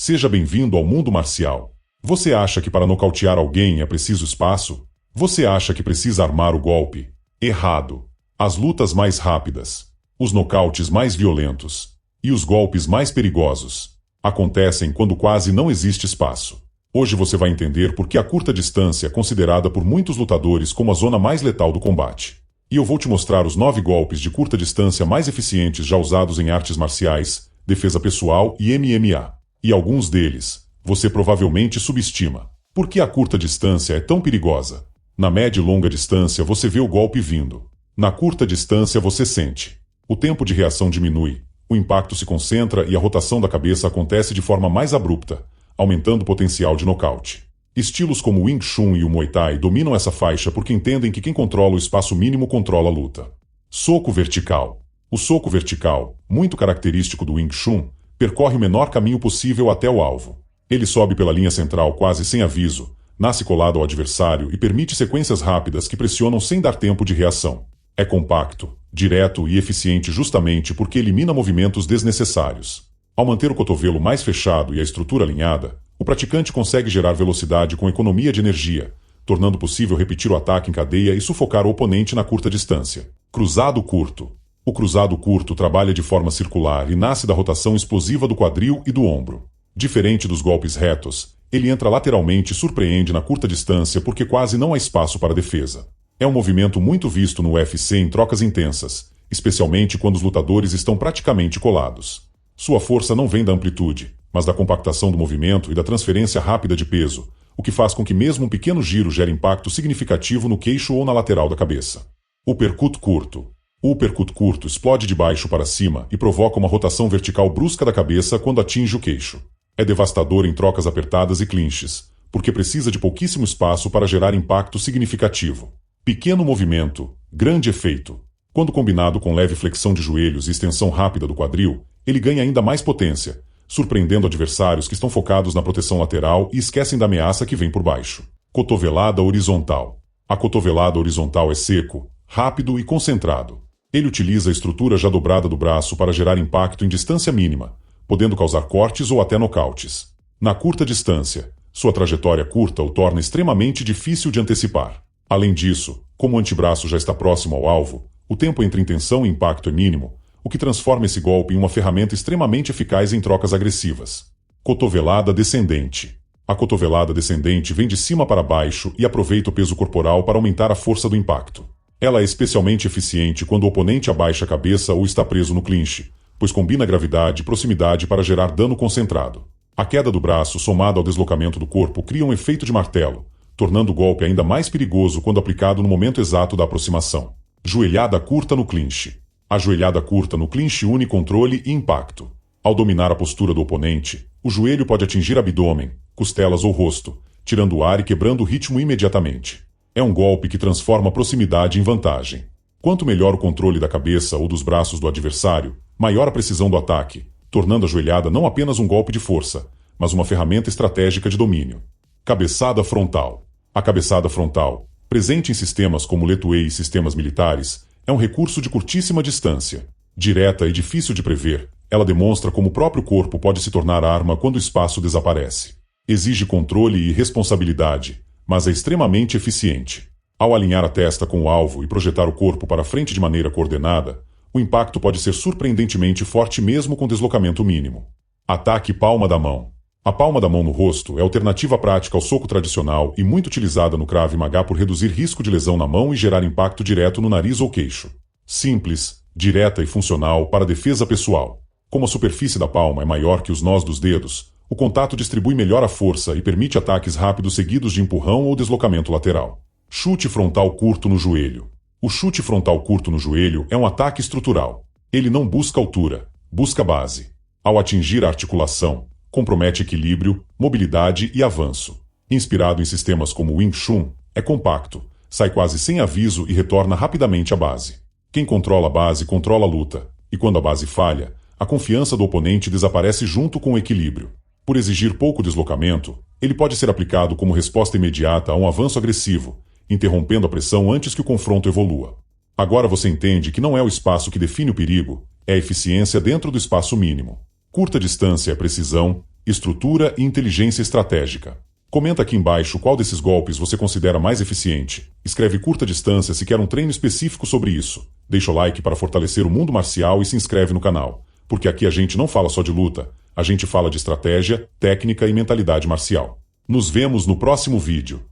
Seja bem-vindo ao mundo marcial. Você acha que para nocautear alguém é preciso espaço? Você acha que precisa armar o golpe? Errado. As lutas mais rápidas, os nocautes mais violentos e os golpes mais perigosos acontecem quando quase não existe espaço. Hoje você vai entender por que a curta distância é considerada por muitos lutadores como a zona mais letal do combate. E eu vou te mostrar os 9 golpes de curta distância mais eficientes já usados em artes marciais, defesa pessoal e MMA. E alguns deles, você provavelmente subestima. Por que a curta distância é tão perigosa? Na média e longa distância você vê o golpe vindo. Na curta distância você sente. O tempo de reação diminui, o impacto se concentra e a rotação da cabeça acontece de forma mais abrupta, aumentando o potencial de nocaute. Estilos como o Wing Chun e o Muay Thai dominam essa faixa porque entendem que quem controla o espaço mínimo controla a luta. Soco vertical. O soco vertical, muito característico do Wing Chun, percorre o menor caminho possível até o alvo. Ele sobe pela linha central quase sem aviso, nasce colado ao adversário e permite sequências rápidas que pressionam sem dar tempo de reação. É compacto, direto e eficiente justamente porque elimina movimentos desnecessários. Ao manter o cotovelo mais fechado e a estrutura alinhada, o praticante consegue gerar velocidade com economia de energia, tornando possível repetir o ataque em cadeia e sufocar o oponente na curta distância. Cruzado curto. O cruzado curto trabalha de forma circular e nasce da rotação explosiva do quadril e do ombro. Diferente dos golpes retos, ele entra lateralmente e surpreende na curta distância porque quase não há espaço para defesa. É um movimento muito visto no UFC em trocas intensas, especialmente quando os lutadores estão praticamente colados. Sua força não vem da amplitude, mas da compactação do movimento e da transferência rápida de peso, o que faz com que mesmo um pequeno giro gere impacto significativo no queixo ou na lateral da cabeça. Uppercut curto. O uppercut curto explode de baixo para cima e provoca uma rotação vertical brusca da cabeça quando atinge o queixo. É devastador em trocas apertadas e clinches, porque precisa de pouquíssimo espaço para gerar impacto significativo. Pequeno movimento, grande efeito. Quando combinado com leve flexão de joelhos e extensão rápida do quadril, ele ganha ainda mais potência, surpreendendo adversários que estão focados na proteção lateral e esquecem da ameaça que vem por baixo. Cotovelada horizontal. A cotovelada horizontal é seco, rápido e concentrado. Ele utiliza a estrutura já dobrada do braço para gerar impacto em distância mínima, podendo causar cortes ou até nocautes. Na curta distância, sua trajetória curta o torna extremamente difícil de antecipar. Além disso, como o antebraço já está próximo ao alvo, o tempo entre intenção e impacto é mínimo, o que transforma esse golpe em uma ferramenta extremamente eficaz em trocas agressivas. Cotovelada descendente. A cotovelada descendente vem de cima para baixo e aproveita o peso corporal para aumentar a força do impacto. Ela é especialmente eficiente quando o oponente abaixa a cabeça ou está preso no clinch, pois combina gravidade e proximidade para gerar dano concentrado. A queda do braço, somada ao deslocamento do corpo, cria um efeito de martelo, tornando o golpe ainda mais perigoso quando aplicado no momento exato da aproximação. Joelhada curta no clinch. A joelhada curta no clinch une controle e impacto. Ao dominar a postura do oponente, o joelho pode atingir abdômen, costelas ou rosto, tirando o ar e quebrando o ritmo imediatamente. É um golpe que transforma a proximidade em vantagem. Quanto melhor o controle da cabeça ou dos braços do adversário, maior a precisão do ataque, tornando a joelhada não apenas um golpe de força, mas uma ferramenta estratégica de domínio. Cabeçada frontal. A cabeçada frontal, presente em sistemas como Letway e sistemas militares, é um recurso de curtíssima distância. Direta e difícil de prever, ela demonstra como o próprio corpo pode se tornar arma quando o espaço desaparece. Exige controle e responsabilidade, mas é extremamente eficiente. Ao alinhar a testa com o alvo e projetar o corpo para frente de maneira coordenada, o impacto pode ser surpreendentemente forte mesmo com deslocamento mínimo. Ataque palma da mão. A palma da mão no rosto é alternativa prática ao soco tradicional e muito utilizada no Krav Maga por reduzir risco de lesão na mão e gerar impacto direto no nariz ou queixo. Simples, direta e funcional para defesa pessoal. Como a superfície da palma é maior que os nós dos dedos, o contato distribui melhor a força e permite ataques rápidos seguidos de empurrão ou deslocamento lateral. Chute frontal curto no joelho. O chute frontal curto no joelho é um ataque estrutural. Ele não busca altura, busca base. Ao atingir a articulação, compromete equilíbrio, mobilidade e avanço. Inspirado em sistemas como Wing Chun, é compacto, sai quase sem aviso e retorna rapidamente à base. Quem controla a base controla a luta, e quando a base falha, a confiança do oponente desaparece junto com o equilíbrio. Por exigir pouco deslocamento, ele pode ser aplicado como resposta imediata a um avanço agressivo, interrompendo a pressão antes que o confronto evolua. Agora você entende que não é o espaço que define o perigo, é a eficiência dentro do espaço mínimo. Curta distância é precisão, estrutura e inteligência estratégica. Comenta aqui embaixo qual desses golpes você considera mais eficiente. Escreve curta distância se quer um treino específico sobre isso. Deixa o like para fortalecer o mundo marcial e se inscreve no canal. Porque aqui a gente não fala só de luta, a gente fala de estratégia, técnica e mentalidade marcial. Nos vemos no próximo vídeo.